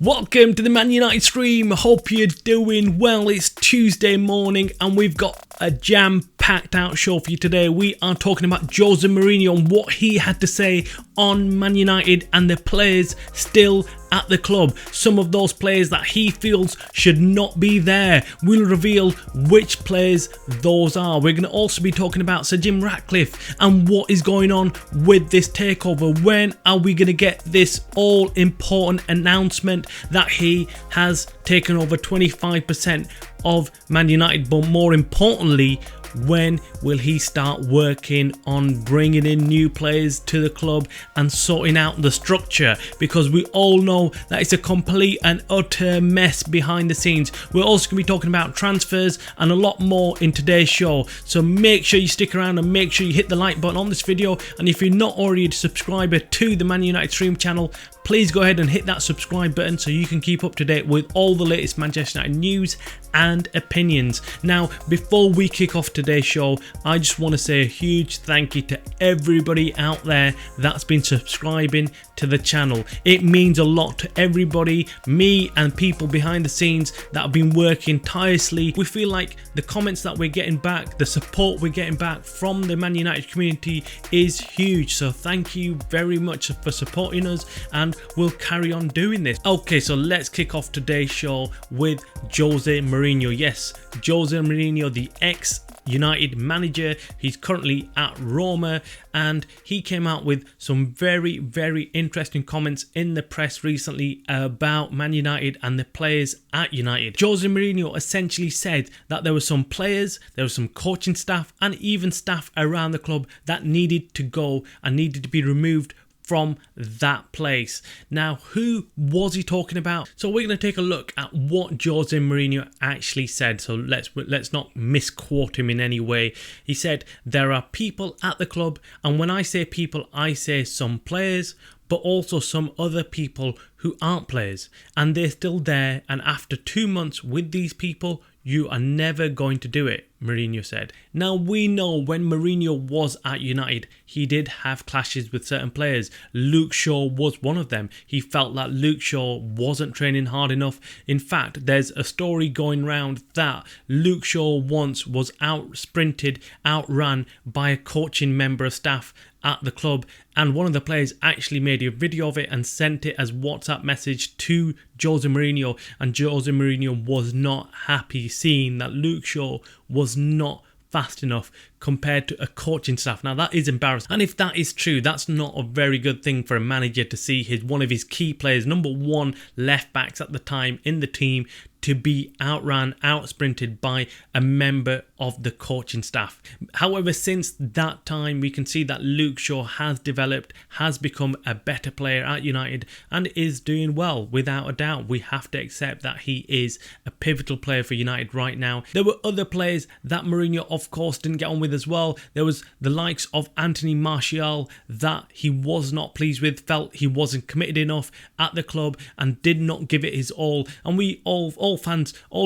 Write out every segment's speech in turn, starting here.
Welcome to the Man United stream. Hope you're doing well. It's Tuesday morning and we've got a jam-packed out show for you today. We are talking about Jose Mourinho and what he had to say on Man United and the players still at the club. Some of those players that he feels should not be there. We'll reveal which players those are. We're going to also be talking about Sir Jim Ratcliffe and what is going on with this takeover. When are we going to get this all-important announcement that he has taken over 25% of Man United, but more importantly, when will he start working on bringing in new players to the club and sorting out the structure? Because we all know that it's a complete and utter mess behind the scenes. We're also going to be talking about transfers and a lot more in today's show. So make sure you stick around and make sure you hit the like button on this video. And if you're not already a subscriber to the Man United stream channel, please go ahead and hit that subscribe button so you can keep up to date with all the latest Manchester United news and opinions. Now, before we kick off today's show, I just want to say a huge thank you to everybody out there that's been subscribing to the channel. It means a lot to everybody, me and people behind the scenes that have been working tirelessly. We feel like the comments that we're getting back, the support we're getting back from the Man United community is huge. So thank you very much for supporting us, and we'll carry on doing this. Okay, so let's kick off today's show with Jose Mourinho. Yes, Jose Mourinho, the ex-United manager. He's currently at Roma, and he came out with some very, very interesting comments in the press recently about Man United and the players at United. Jose Mourinho essentially said that there were some players, there was some coaching staff, and even staff around the club that needed to go and needed to be removed from that place. Now, who was he talking about? So we're going to take a look at what Jose Mourinho actually said. So let's not misquote him in any way. He said there are people at the club, and when I say people, I say some players, but also some other people who aren't players, and they're still there, and after 2 months with these people, you are never going to do it, Mourinho said. Now, we know when Mourinho was at United, he did have clashes with certain players. Luke Shaw was one of them. He felt that Luke Shaw wasn't training hard enough. In fact, there's a story going around that Luke Shaw once was outran by a coaching member of staff at the club, and one of the players actually made a video of it and sent it as WhatsApp message to Jose Mourinho, and Jose Mourinho was not happy seeing that Luke Shaw was not fast enough compared to a coaching staff. Now, that is embarrassing, and if that is true, that's not a very good thing for a manager to see one of his key players, number one left backs at the time in the team, to be out-sprinted by a member of the coaching staff. However, since that time, we can see that Luke Shaw has developed, has become a better player at United, and is doing well, without a doubt. We have to accept that he is a pivotal player for United right now. There were other players that Mourinho, of course, didn't get on with as well. There was the likes of Anthony Martial that he was not pleased with, felt he wasn't committed enough at the club, and did not give it his all. And we all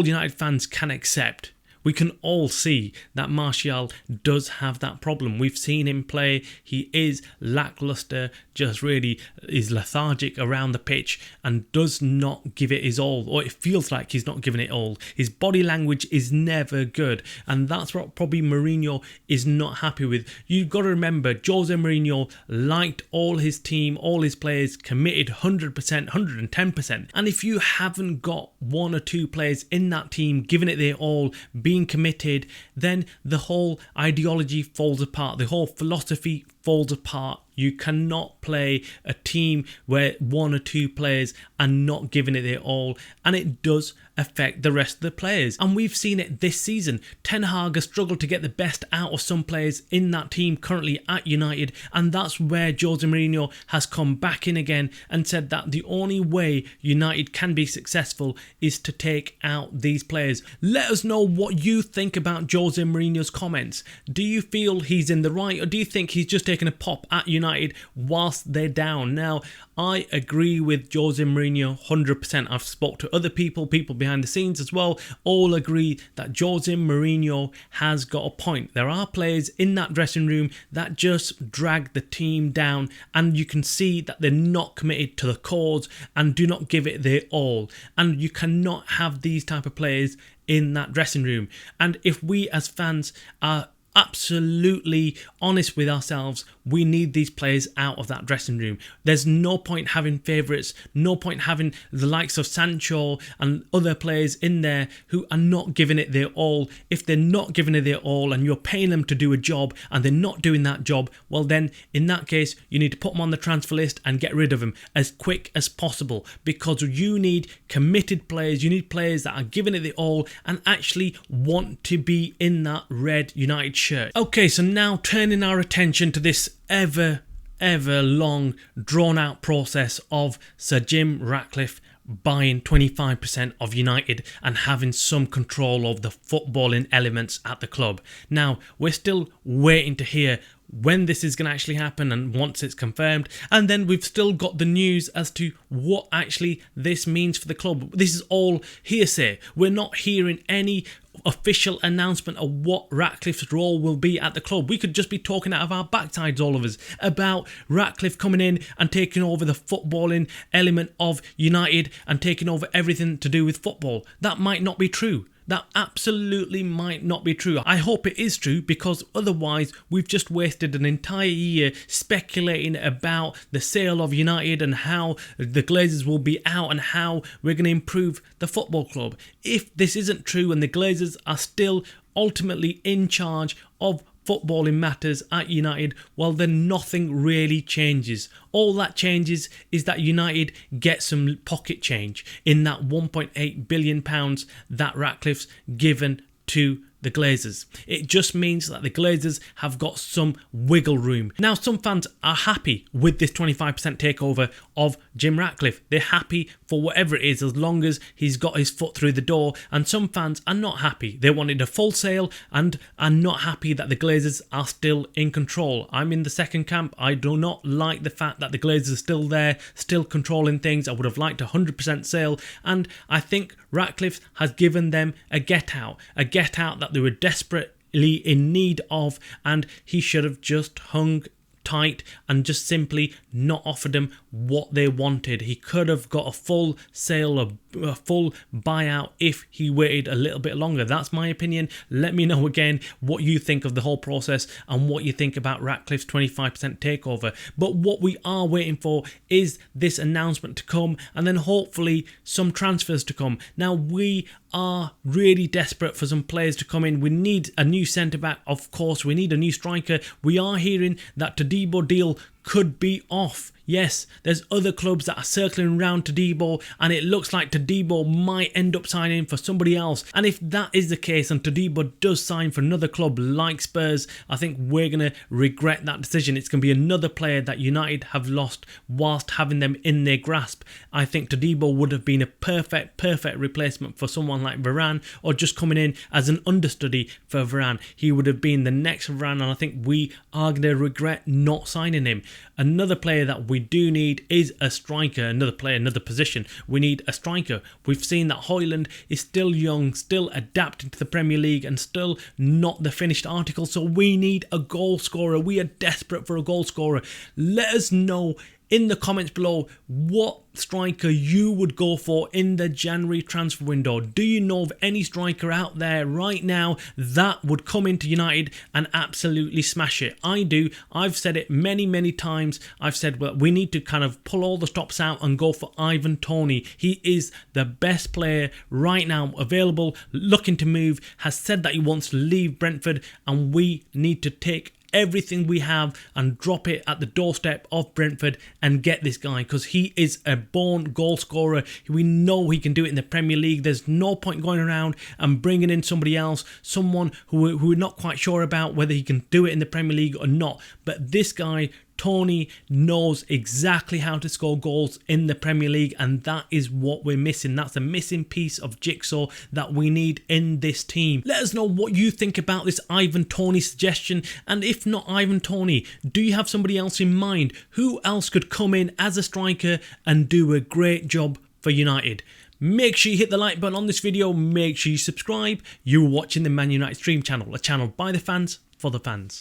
United fans can accept. We can all see that Martial does have that problem. We've seen him play. He is lackluster, just really is lethargic around the pitch and does not give it his all, or it feels like he's not giving it all. His body language is never good, and that's what probably Mourinho is not happy with. You've got to remember, Jose Mourinho liked all his team, all his players committed 100%, 110%. And if you haven't got one or two players in that team giving it their all, being committed, then the whole ideology falls apart. The whole philosophy falls apart. You cannot play a team where one or two players are not giving it their all, and it does affect the rest of the players. And we've seen it this season. Ten Hag has struggled to get the best out of some players in that team currently at United, and that's where Jose Mourinho has come back in again and said that the only way United can be successful is to take out these players. Let us know what you think about Jose Mourinho's comments. Do you feel he's in the right, or do you think he's just taking taking a pop at United whilst they're down. Now, I agree with Jose Mourinho 100%. I've spoke to other people behind the scenes as well, all agree that Jose Mourinho has got a point. There are players in that dressing room that just drag the team down, and you can see that they're not committed to the cause and do not give it their all. And you cannot have these type of players in that dressing room. And if we as fans are absolutely honest with ourselves, we need these players out of that dressing room. There's no point having favourites, no point having the likes of Sancho and other players in there who are not giving it their all. If they're not giving it their all and you're paying them to do a job and they're not doing that job, well then in that case you need to put them on the transfer list and get rid of them as quick as possible, because you need committed players, you need players that are giving it their all and actually want to be in that red United shirt. Okay, so now turning our attention to this ever long drawn out process of Sir Jim Ratcliffe buying 25% of United and having some control of the footballing elements at the club. Now, we're still waiting to hear when this is going to actually happen and once it's confirmed, and then we've still got the news as to what actually this means for the club. This is all hearsay. We're not hearing any official announcement of what Ratcliffe's role will be at the club. We could just be talking out of our backsides, all of us, about Ratcliffe coming in and taking over the footballing element of United and taking over everything to do with football. That might not be true. That absolutely might not be true. I hope it is true, because otherwise we've just wasted an entire year speculating about the sale of United and how the Glazers will be out and how we're going to improve the football club. If this isn't true and the Glazers are still ultimately in charge of footballing matters at United, well then nothing really changes. All that changes is that United get some pocket change in that £1.8 billion that Ratcliffe's given to the Glazers. It just means that the Glazers have got some wiggle room. Now, some fans are happy with this 25% takeover of Jim Ratcliffe. They're happy for whatever it is, as long as he's got his foot through the door. And some fans are not happy. They wanted a full sale and are not happy that the Glazers are still in control. I'm in the second camp. I do not like the fact that the Glazers are still there, still controlling things. I would have liked a 100% sale. And I think Ratcliffe has given them a get out that they were desperately in need of, and he should have just hung tight and just simply not offered them what they wanted. He could have got a full sale, a full buyout if he waited a little bit longer. That's my opinion. Let me know again what you think of the whole process and what you think about Ratcliffe's 25% takeover. But what we are waiting for is this announcement to come, and then hopefully some transfers to come. Now, we are really desperate for some players to come in. We need a new centre-back, of course. We need a new striker. We are hearing that Todibo deal could be off. Yes, there's other clubs that are circling around Todibo, and it looks like Todibo might end up signing for somebody else. And if that is the case and Todibo does sign for another club like Spurs, I think we're going to regret that decision. It's going to be another player that United have lost whilst having them in their grasp. I think Todibo would have been a perfect replacement for someone like Varane, or just coming in as an understudy for Varane. He would have been the next Varane, and I think we are going to regret not signing him. Another player that we do need is a striker. Another player, another position. We need a striker. We've seen that Højlund is still young, still adapting to the Premier League, and still not the finished article. So we need a goal scorer. We are desperate for a goal scorer. Let us know in the comments below what striker you would go for in the January transfer window. Do you know of any striker out there right now that would come into United and absolutely smash it? I do. I've said it many times. I've said, well, we need to kind of pull all the stops out and go for Ivan Toney. He is the best player right now available, looking to move, has said that he wants to leave Brentford, and we need to take everything we have and drop it at the doorstep of Brentford and get this guy, because he is a born goal scorer. We know he can do it in the Premier League. There's no point going around and bringing in somebody else, someone who we're not quite sure about whether he can do it in the Premier League or not. But this guy Tony knows exactly how to score goals in the Premier League, and that is what we're missing. That's a missing piece of jigsaw that we need in this team. Let us know what you think about this Ivan Toney suggestion, and if not Ivan Toney, do you have somebody else in mind? Who else could come in as a striker and do a great job for United? Make sure you hit the like button on this video, make sure you subscribe. You're watching the Man United Stream channel, a channel by the fans for the fans.